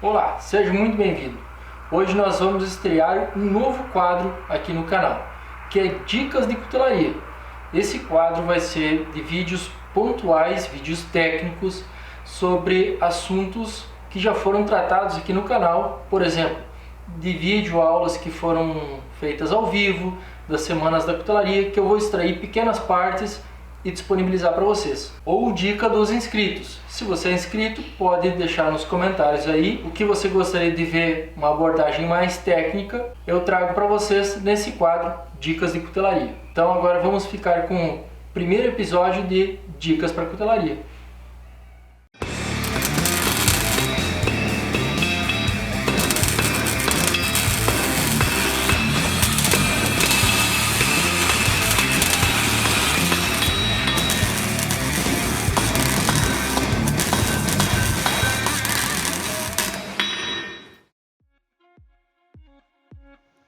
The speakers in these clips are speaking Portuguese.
Olá, seja muito bem-vindo. Hoje nós vamos estrear um novo quadro aqui no canal, que é Dicas de Cutelaria. Esse quadro vai ser de vídeos pontuais, vídeos técnicos sobre assuntos que já foram tratados aqui no canal, por exemplo, de vídeo aulas que foram feitas ao vivo, das semanas da cutelaria, que eu vou extrair pequenas partes e disponibilizar para vocês. Ou dica dos inscritos. Se você é inscrito, pode deixar nos comentários aí o que você gostaria de ver, uma abordagem mais técnica, eu trago para vocês nesse quadro Dicas de Cutelaria. Então agora vamos ficar com o primeiro episódio de Dicas para Cutelaria.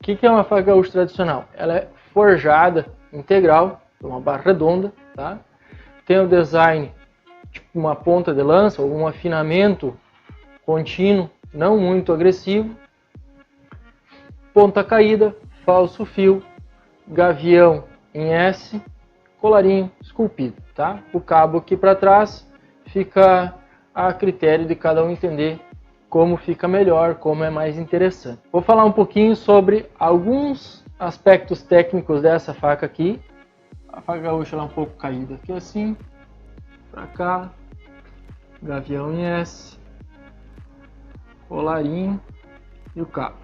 O que é uma faca gaúcha tradicional? Ela é forjada integral, uma barra redonda, tá? Tem o design tipo uma ponta de lança ou um afinamento contínuo, não muito agressivo, ponta caída, falso fio, gavião em S, colarinho esculpido, tá? O cabo aqui para trás fica a critério de cada um entender como fica melhor, como é mais interessante. Vou falar um pouquinho sobre alguns aspectos técnicos dessa faca aqui. A faca gaúcha ela é um pouco caída aqui assim, para cá, gavião em S, colarinho e o cabo.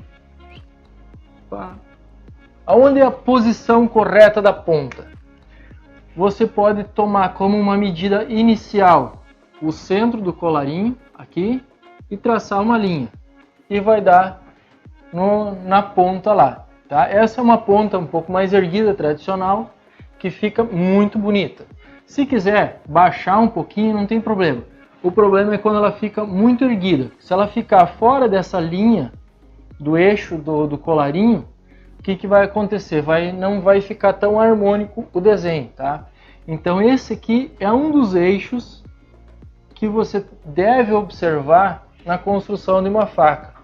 Aonde é a posição correta da ponta? Você pode tomar como uma medida inicial o centro do colarinho aqui e traçar uma linha e vai dar na ponta lá, tá? Essa é uma ponta um pouco mais erguida, tradicional, que fica muito bonita. Se quiser baixar um pouquinho, não tem problema. O problema é quando ela fica muito erguida. Se ela ficar fora dessa linha do eixo do colarinho, o que vai acontecer? Não vai ficar tão harmônico o desenho, tá? Então esse aqui é um dos eixos que você deve observar na construção de uma faca,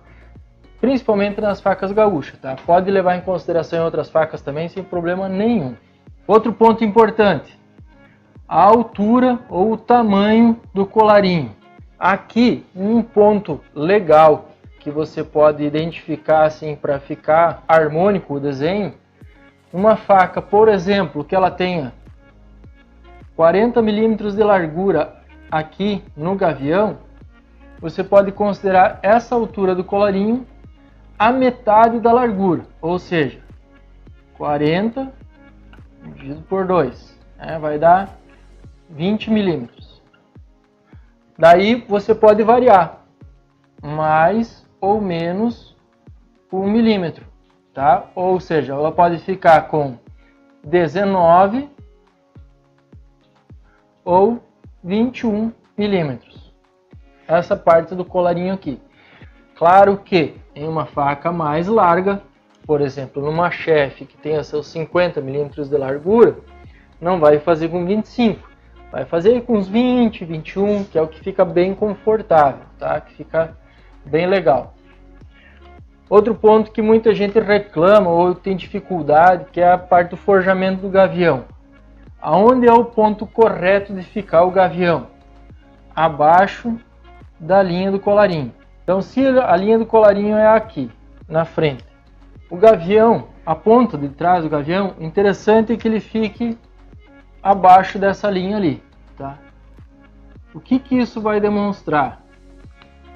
principalmente nas facas gaúchas, tá? Pode levar em consideração em outras facas também, sem problema nenhum. Outro ponto importante, a altura ou o tamanho do colarinho. Aqui, um ponto legal que você pode identificar assim para ficar harmônico o desenho, uma faca, por exemplo, que ela tenha 40 milímetros de largura aqui no gavião, você pode considerar essa altura do colarinho a metade da largura, ou seja, 40 dividido por 2, vai dar 20 milímetros. Daí você pode variar mais ou menos 1 milímetro, tá? Ou seja, ela pode ficar com 19 ou 21 milímetros. Essa parte do colarinho aqui. Claro que em uma faca mais larga, por exemplo, numa chefe que tenha seus 50 milímetros de largura, não vai fazer com 25, vai fazer com uns 20, 21, que é o que fica bem confortável, tá? Que fica bem legal. Outro ponto que muita gente reclama ou tem dificuldade, que é a parte do forjamento do gavião. Aonde é o ponto correto de ficar o gavião? Abaixo da linha do colarinho. Então, se a linha do colarinho é aqui, na frente, o gavião, a ponta de trás do gavião, interessante é que ele fique abaixo dessa linha ali, tá? O que isso vai demonstrar?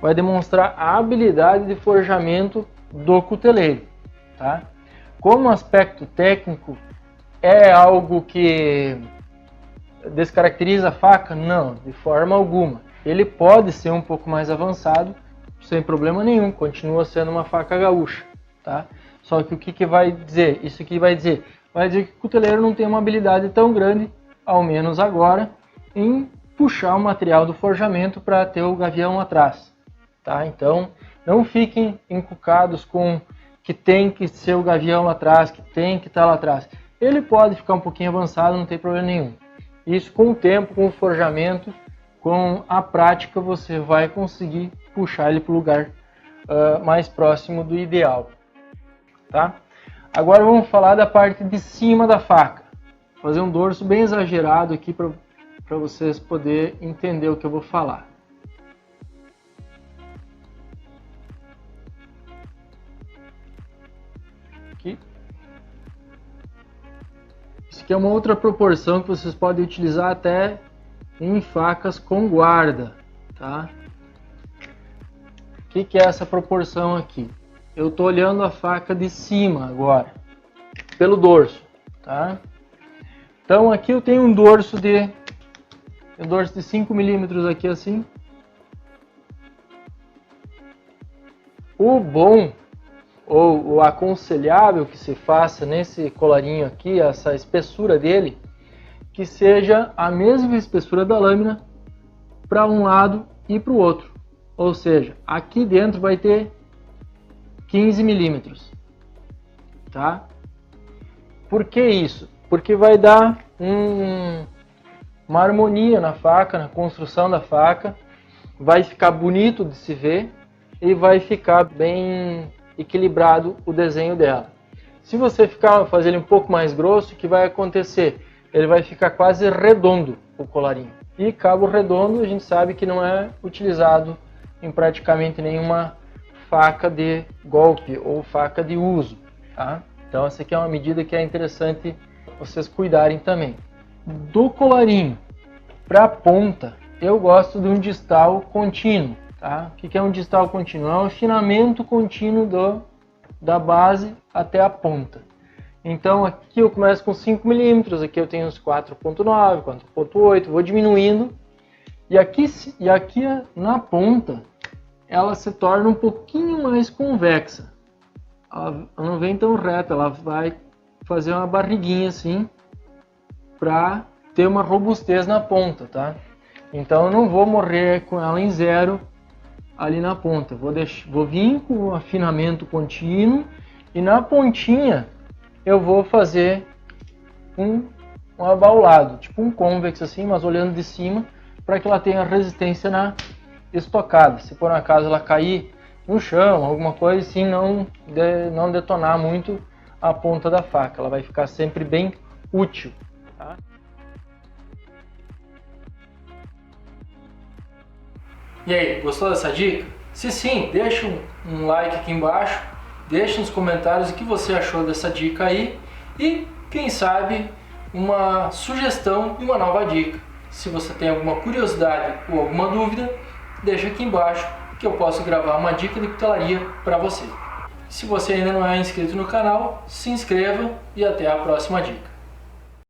Vai demonstrar a habilidade de forjamento do cuteleiro, tá? Como aspecto técnico, é algo que descaracteriza a faca? Não, de forma alguma. Ele pode ser um pouco mais avançado, sem problema nenhum, continua sendo uma faca gaúcha, tá? Só que o que vai dizer? Isso aqui vai dizer que o cuteleiro não tem uma habilidade tão grande, ao menos agora, em puxar o material do forjamento para ter o gavião atrás, tá? Então, não fiquem encucados com que tem que ser o gavião lá atrás, que tem que estar lá atrás. Ele pode ficar um pouquinho avançado, não tem problema nenhum. Isso com o tempo, com o forjamento, com a prática, você vai conseguir puxar ele para o lugar mais próximo do ideal, tá? Agora vamos falar da parte de cima da faca. Vou fazer um dorso bem exagerado aqui para vocês poderem entender o que eu vou falar. Aqui. Isso aqui é uma outra proporção que vocês podem utilizar até em facas com guarda, tá? O que é essa proporção aqui? Eu estou olhando a faca de cima agora, pelo dorso, tá? Então aqui eu tenho um dorso de 5 milímetros aqui assim. O bom ou o aconselhável que se faça nesse colarinho aqui, essa espessura dele, que seja a mesma espessura da lâmina para um lado e para o outro. Ou seja, aqui dentro vai ter 15 milímetros, tá? Por que isso? Porque vai dar uma harmonia na faca, na construção da faca, vai ficar bonito de se ver e vai ficar bem equilibrado o desenho dela. Se você fazer ele um pouco mais grosso, o que vai acontecer? Ele vai ficar quase redondo o colarinho. E cabo redondo a gente sabe que não é utilizado em praticamente nenhuma faca de golpe ou faca de uso, tá? Então essa aqui é uma medida que é interessante vocês cuidarem também. Do colarinho para a ponta, eu gosto de um distal contínuo, tá? O que é um distal contínuo? É um afinamento contínuo da base até a ponta. Então aqui eu começo com 5 milímetros, aqui eu tenho uns 4.9, 4.8, vou diminuindo. E aqui na ponta, ela se torna um pouquinho mais convexa. Ela não vem tão reta, ela vai fazer uma barriguinha assim, para ter uma robustez na ponta, tá? Então eu não vou morrer com ela em zero ali na ponta. Vou vir com o afinamento contínuo e na pontinha eu vou fazer um abaulado, tipo um convex assim, mas olhando de cima, para que ela tenha resistência na estocada. Se por acaso ela cair no chão, alguma coisa assim, não detonar muito a ponta da faca. Ela vai ficar sempre bem útil, tá? E aí, gostou dessa dica? Se sim, deixa um like aqui embaixo, deixa nos comentários o que você achou dessa dica aí e, quem sabe, uma sugestão e uma nova dica. Se você tem alguma curiosidade ou alguma dúvida, deixa aqui embaixo que eu posso gravar uma dica de cutelaria para você. Se você ainda não é inscrito no canal, se inscreva e até a próxima dica.